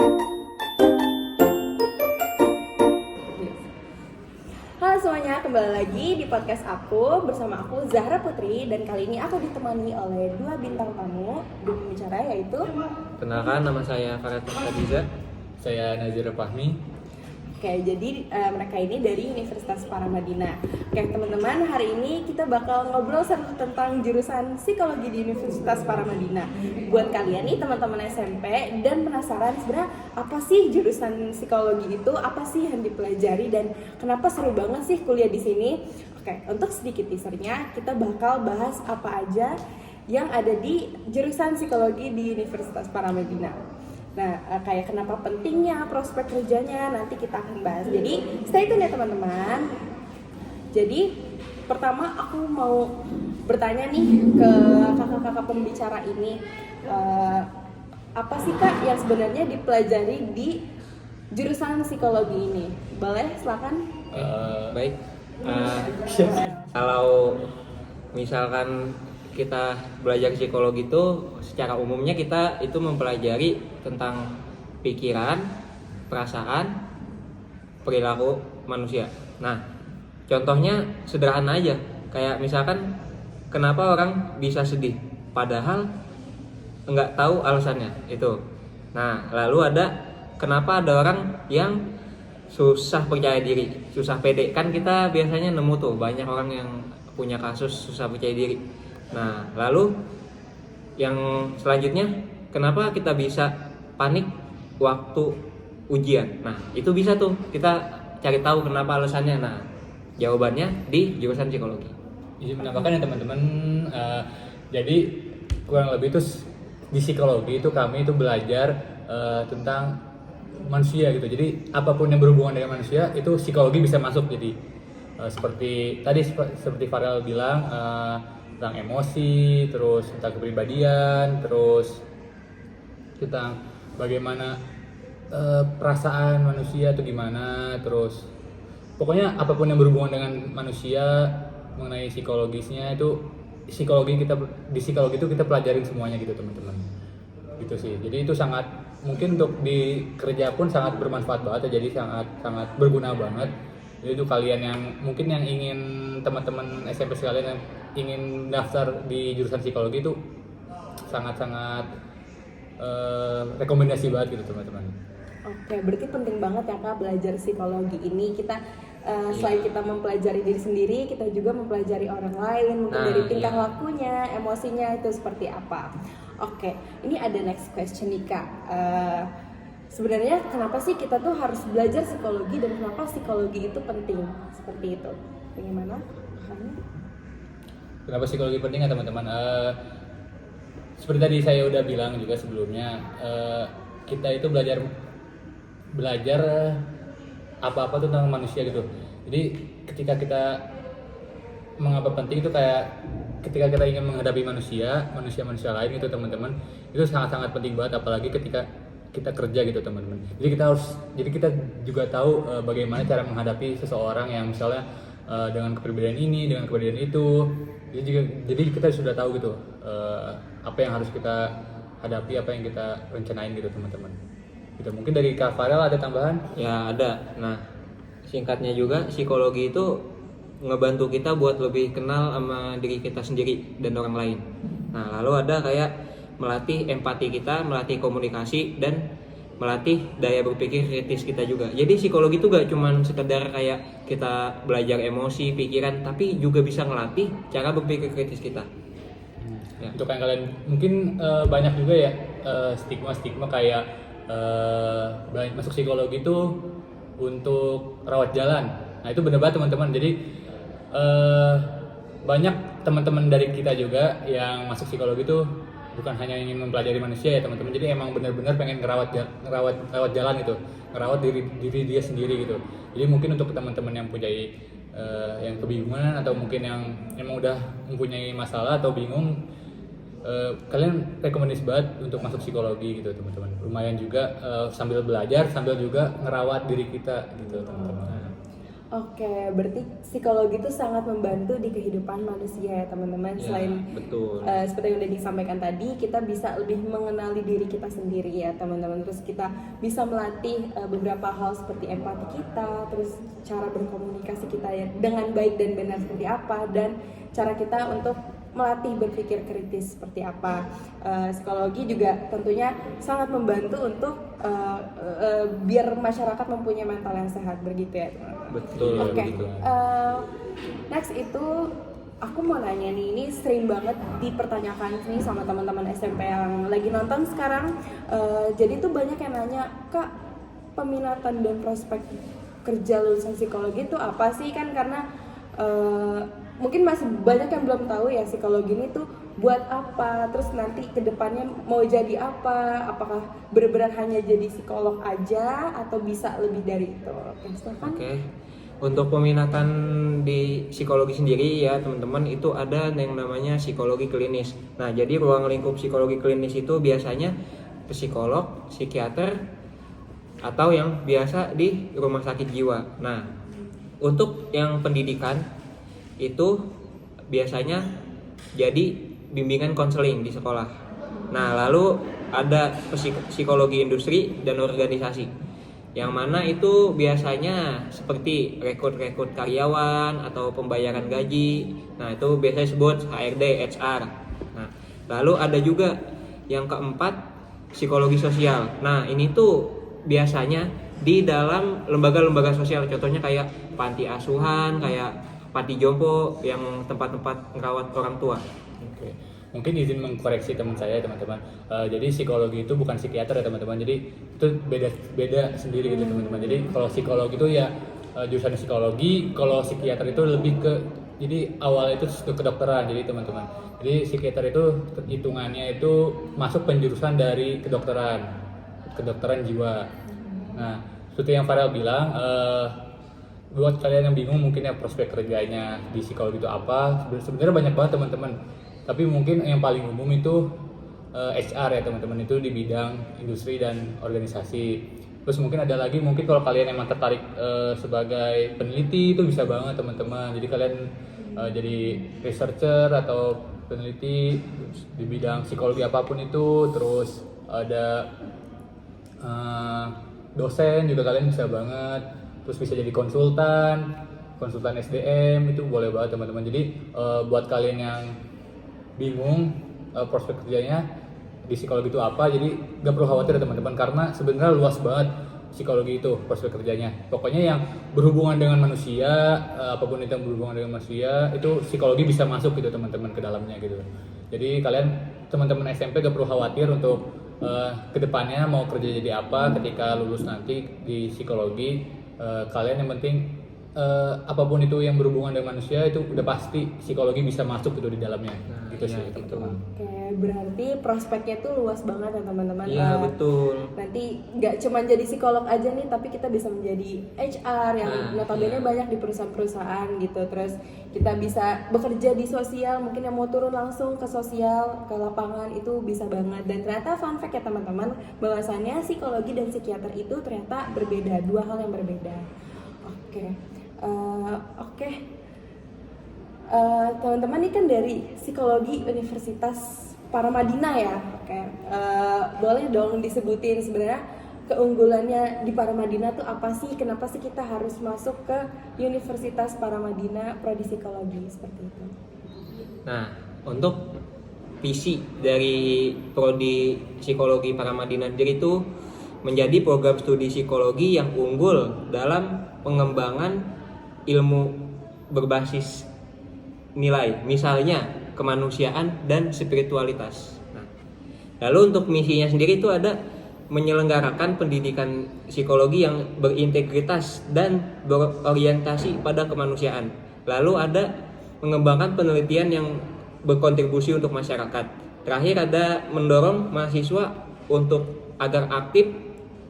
Halo semuanya, kembali lagi di podcast aku bersama aku Zahra Putri, dan kali ini aku ditemani oleh dua bintang tamu di pembicara, yaitu Kenalkan, nama saya Farid Khadiza. Saya Nazir Fahmi. Oke, jadi mereka ini dari Universitas Paramadina. Oke teman-teman, hari ini kita bakal ngobrol seru tentang jurusan psikologi di Universitas Paramadina. Buat kalian nih teman-teman SMP dan penasaran sebenarnya apa sih jurusan psikologi itu, apa sih yang dipelajari dan kenapa seru banget sih kuliah di sini? Oke, untuk sedikit teasernya kita bakal bahas apa aja yang ada di jurusan psikologi di Universitas Paramadina. Nah, kayak kenapa pentingnya, prospek kerjanya, nanti kita akan bahas. Jadi, stay tune ya teman-teman. Jadi, pertama aku mau bertanya nih ke kakak-kakak pembicara ini, apa sih kak yang sebenarnya dipelajari di jurusan psikologi ini? Boleh, silakan. Baik. Kalau misalkan kita belajar psikologi itu secara umumnya kita itu mempelajari tentang pikiran, perasaan, perilaku manusia. Nah, contohnya sederhana aja. Kayak misalkan kenapa orang bisa sedih padahal nggak tahu alasannya itu. Nah, lalu kenapa ada orang yang susah percaya diri, susah pede. Kan kita biasanya nemu tuh banyak orang yang punya kasus susah percaya diri. Nah, lalu yang selanjutnya, kenapa kita bisa panik waktu ujian? Nah, itu bisa tuh kita cari tahu kenapa alasannya. Nah, jawabannya di jurusan psikologi. Izin menambahkan ya teman-teman, jadi kurang lebih itu di psikologi itu kami itu belajar tentang manusia gitu. Jadi apapun yang berhubungan dengan manusia itu psikologi bisa masuk. Jadi seperti tadi seperti Farel bilang, tentang emosi, terus tentang kepribadian, terus tentang bagaimana perasaan manusia itu gimana, terus pokoknya apapun yang berhubungan dengan manusia mengenai psikologisnya itu di psikologi itu kita pelajarin semuanya gitu teman-teman. Gitu sih. Jadi itu sangat mungkin untuk di kerja pun sangat bermanfaat banget ya, jadi sangat berguna banget. Jadi itu kalian yang mungkin yang ingin teman-teman SMP sekalian yang ingin daftar di jurusan psikologi itu sangat-sangat rekomendasi banget gitu teman-teman. Oke, berarti penting banget ya kak belajar psikologi ini. Kita selain kita mempelajari diri sendiri, kita juga mempelajari orang lain, mungkin dari tingkah lakunya, emosinya itu seperti apa. Oke, ini ada next question nih kak. Sebenarnya kenapa sih kita tuh harus belajar psikologi dan kenapa psikologi itu penting? Seperti itu. Bagaimana? Kenapa psikologi penting ya teman-teman? Seperti tadi saya udah bilang juga sebelumnya, kita itu belajar apa-apa tentang manusia gitu. Jadi ketika kita mengapa penting itu kayak ketika kita ingin menghadapi manusia lain gitu teman-teman, itu sangat-sangat penting banget, apalagi ketika kita kerja gitu teman-teman. Jadi kita juga tahu bagaimana cara menghadapi seseorang yang misalnya dengan kepribadian ini, dengan kepribadian itu. Jadi kita sudah tahu gitu apa yang harus kita hadapi, apa yang kita rencanain gitu teman-teman. Gitu. Mungkin dari Kak Farel ada tambahan? Ya, ada. Nah, singkatnya juga psikologi itu ngebantu kita buat lebih kenal sama diri kita sendiri dan orang lain. Nah, lalu ada kayak melatih empati kita, melatih komunikasi, dan melatih daya berpikir kritis kita juga. Jadi psikologi itu gak cuma sekedar kayak kita belajar emosi, pikiran, tapi juga bisa ngelatih cara berpikir kritis kita. Ya. Untuk yang kalian mungkin banyak juga ya stigma kayak masuk psikologi itu untuk rawat jalan. Nah itu benar banget teman-teman. Jadi banyak teman-teman dari kita juga yang masuk psikologi itu bukan hanya ingin mempelajari manusia ya teman-teman. Jadi emang benar-benar pengen ngerawat jalan gitu, ngerawat diri dia sendiri gitu. Jadi mungkin untuk teman-teman yang punya yang kebingungan atau mungkin yang emang udah mempunyai masalah atau bingung, kalian rekomendasi banget untuk masuk psikologi gitu teman-teman. Lumayan juga sambil belajar sambil juga ngerawat diri kita gitu teman-teman. Oke, berarti psikologi itu sangat membantu di kehidupan manusia ya teman-teman. Ya, Selain betul. seperti yang udah disampaikan tadi, kita bisa lebih mengenali diri kita sendiri ya teman-teman. Terus kita bisa melatih beberapa hal seperti empati kita, terus cara berkomunikasi kita ya dengan baik dan benar seperti apa, dan cara kita untuk melatih berpikir kritis seperti apa. Psikologi juga tentunya sangat membantu untuk biar masyarakat mempunyai mental yang sehat, begitu ya teman-teman. Betul. Oke, Begitu. Next itu aku mau nanya nih, ini sering banget dipertanyakan nih sama teman-teman SMP yang lagi nonton sekarang. Jadi tuh banyak yang nanya, Kak, peminatan dan prospek kerja lulusan psikologi itu apa sih? Kan karena mungkin masih banyak yang belum tahu ya psikologi ini tuh buat apa, terus nanti kedepannya mau jadi apa, apakah benar-benar hanya jadi psikolog aja atau bisa lebih dari itu. Oke, silakan. Oke. Untuk peminatan di psikologi sendiri ya teman-teman, itu ada yang namanya psikologi klinis. Nah, jadi ruang lingkup psikologi klinis itu biasanya psikolog, psikiater, atau yang biasa di rumah sakit jiwa. Nah, untuk yang pendidikan itu biasanya jadi bimbingan konseling di sekolah. Nah, lalu ada psikologi industri dan organisasi, yang mana itu biasanya seperti rekrut karyawan atau pembayaran gaji. Nah, itu biasanya disebut HRD, HR. Nah, lalu ada juga yang keempat, psikologi sosial. Nah, ini tuh biasanya di dalam lembaga-lembaga sosial, contohnya kayak panti asuhan, kayak panti jompo, yang tempat-tempat merawat orang tua. Oke. Mungkin izin mengkoreksi teman saya teman-teman. Jadi psikologi itu bukan psikiater ya teman-teman. Jadi itu beda sendiri gitu teman-teman. Jadi kalau psikologi itu ya jurusan psikologi, kalau psikiater itu lebih ke, jadi awalnya itu ke kedokteran jadi teman-teman. Jadi psikiater itu hitungannya itu masuk penjurusan dari kedokteran jiwa. Nah, seperti yang Farel bilang, buat kalian yang bingung mungkin ya prospek kerjanya di psikologi itu apa, sebenarnya banyak banget teman-teman. Tapi mungkin yang paling umum itu HR ya teman-teman, itu di bidang industri dan organisasi. Terus mungkin ada lagi, mungkin kalau kalian emang tertarik sebagai peneliti itu bisa banget teman-teman. Jadi kalian jadi researcher atau peneliti di bidang psikologi apapun itu. Terus ada dosen juga kalian bisa banget. Terus bisa jadi konsultan SDM, itu boleh banget teman-teman. Jadi buat kalian yang bingung prospek kerjanya di psikologi itu apa, jadi gak perlu khawatir teman-teman, karena sebenarnya luas banget psikologi itu prospek kerjanya. Pokoknya yang berhubungan dengan manusia, apapun itu yang berhubungan dengan manusia, itu psikologi bisa masuk gitu teman-teman ke dalamnya gitu. Jadi kalian teman-teman SMP gak perlu khawatir untuk kedepannya mau kerja jadi apa ketika lulus nanti di psikologi. Kalian yang penting apapun itu yang berhubungan dengan manusia itu udah pasti psikologi bisa masuk gitu di dalamnya. Gitu sih teman-teman. Oke, berarti prospeknya tuh luas banget ya teman-teman. Iya, betul. Nanti nggak cuma jadi psikolog aja nih, tapi kita bisa menjadi HR yang notabene banyak di perusahaan-perusahaan gitu. Terus kita bisa bekerja di sosial, mungkin yang mau turun langsung ke sosial, ke lapangan, itu bisa banget. Dan ternyata fun fact ya teman-teman, bahwasannya psikologi dan psikiater itu ternyata berbeda, dua hal yang berbeda. Oke. Teman-teman ini kan dari psikologi Universitas Paramadina ya. Oke. Boleh dong disebutin sebenarnya keunggulannya di Paramadina tuh apa sih? Kenapa sih kita harus masuk ke Universitas Paramadina Prodi Psikologi seperti itu? Nah, untuk visi dari Prodi Psikologi Paramadina sendiri itu menjadi program studi psikologi yang unggul dalam pengembangan ilmu berbasis nilai, misalnya kemanusiaan dan spiritualitas. Nah, lalu untuk misinya sendiri itu ada menyelenggarakan pendidikan psikologi yang berintegritas dan berorientasi pada kemanusiaan. Lalu ada mengembangkan penelitian yang berkontribusi untuk masyarakat. Terakhir ada mendorong mahasiswa untuk agar aktif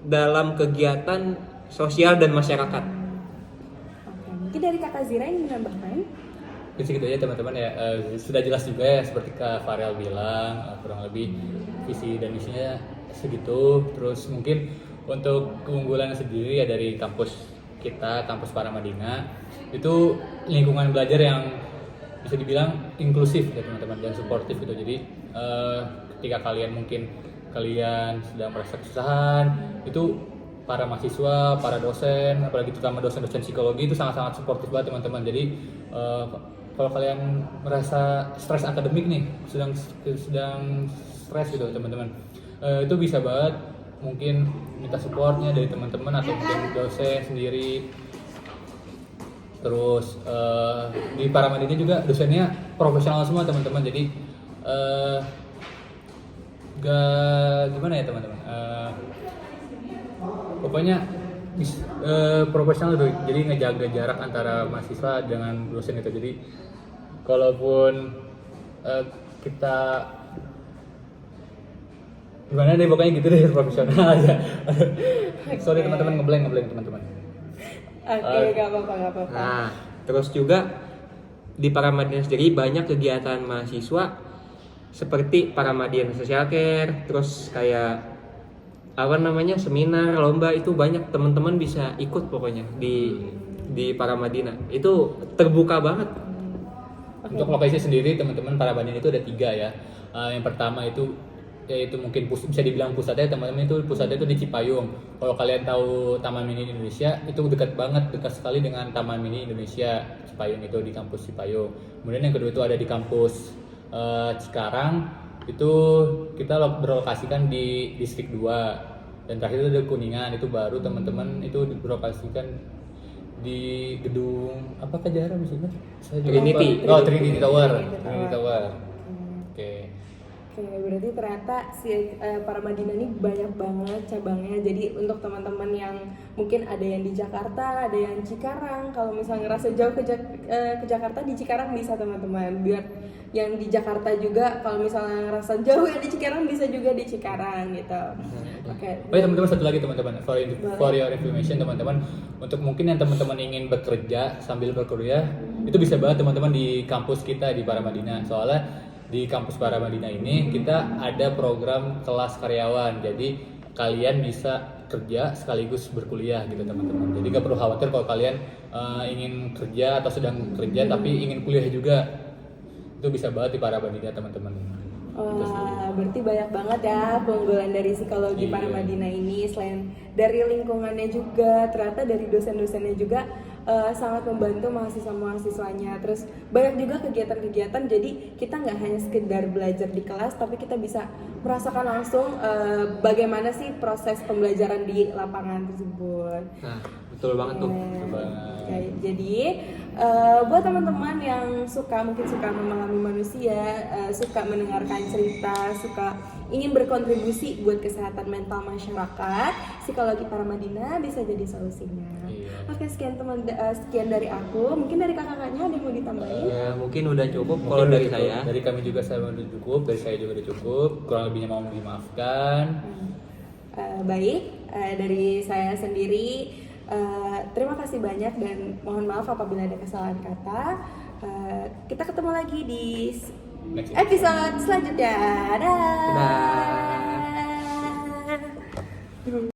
dalam kegiatan sosial dan masyarakat. Oke, mungkin dari Kakak Zira ingin menambahkan? Segitu aja teman-teman ya. Sudah jelas juga ya seperti Kak Farel bilang, kurang lebih visi dan misinya segitu. Terus mungkin untuk keunggulan sendiri ya dari kampus kita kampus Paramadina itu lingkungan belajar yang bisa dibilang inklusif ya teman-teman, dan suportif gitu. Jadi ketika kalian sedang merasa kesusahan, itu para mahasiswa, para dosen, apalagi terutama dosen-dosen psikologi itu sangat-sangat suportif banget teman-teman. Jadi kalau kalian merasa stres akademik nih, sedang stres gitu teman-teman, itu bisa banget mungkin minta supportnya dari teman-teman atau mungkin dosen sendiri. Terus di Paramadina juga dosennya profesional semua teman-teman, jadi gak gimana ya teman-teman, pokoknya profesional tuh, jadi ngejaga jarak antara mahasiswa dengan dosen itu. Jadi kalaupun kita gimana deh pokoknya gitu deh, profesional aja. Sorry teman-teman, ngeblank teman-teman. Oke, gak apa-apa. Nah, terus juga di Paramadina sendiri banyak kegiatan mahasiswa seperti Paramadina Social Care, terus kayak seminar, lomba, itu banyak teman-teman bisa ikut pokoknya di Paramadina. Itu terbuka banget. Untuk lokasi sendiri teman-teman, Paramadina itu ada 3 ya. Yang pertama itu yaitu mungkin bisa dibilang pusatnya teman-teman, itu pusatnya itu di Cipayung. Kalau kalian tahu Taman Mini Indonesia, itu dekat sekali dengan Taman Mini Indonesia Cipayung, itu di kampus Cipayung. Kemudian yang kedua itu ada di kampus Cikarang, itu kita berlokasikan di distrik 2. Dan terakhir itu ada Kuningan, itu baru teman-teman, itu berlokasikan di gedung apa Kajara misalnya? Trinity. Trinity Tower. Oke. Oke, berarti ternyata si Paramadina ini banyak banget cabangnya. Jadi untuk teman-teman yang mungkin ada yang di Jakarta, ada yang Cikarang, kalau misalnya ngerasa jauh ke Jakarta, di Cikarang bisa teman-teman. Biar yang di Jakarta juga kalau misalnya ngerasa jauh yang di Cikarang, bisa juga di Cikarang gitu. Oke. Oh ya teman-teman, satu lagi teman-teman, for your information teman-teman, untuk mungkin yang teman-teman ingin bekerja sambil berkuliah, itu bisa banget teman-teman di kampus kita di Paramadina. Soalnya di kampus Paramadina ini kita ada program kelas karyawan, jadi kalian bisa kerja sekaligus berkuliah gitu teman-teman. Jadi gak perlu khawatir kalau kalian ingin kerja atau sedang kerja tapi ingin kuliah juga, itu bisa banget di Paramadina teman-teman. Wah, berarti banyak banget ya keunggulan dari psikologi Paramadina ini. Selain dari lingkungannya juga, ternyata dari dosen-dosennya juga sangat membantu mahasiswa-mahasiswanya. Terus banyak juga kegiatan-kegiatan, jadi kita nggak hanya sekedar belajar di kelas, tapi kita bisa merasakan langsung bagaimana sih proses pembelajaran di lapangan tersebut. Nah, betul banget tuh. Oke, jadi buat teman-teman yang mungkin suka memahami manusia, suka mendengarkan cerita, suka ingin berkontribusi buat kesehatan mental masyarakat, psikologi Paramadina bisa jadi solusinya. Iya. Oke, sekian dari aku. Mungkin dari kakak-kakaknya ada yang mau ditambahin? Ya, mungkin udah cukup kalau dari saya. Dari kami juga udah cukup, dari saya juga udah cukup. Kurang lebihnya mohon dimaafkan. Baik, dari saya sendiri terima kasih banyak dan mohon maaf apabila ada kesalahan kata. Kita ketemu lagi di episode selanjutnya. Dadah. Dadah.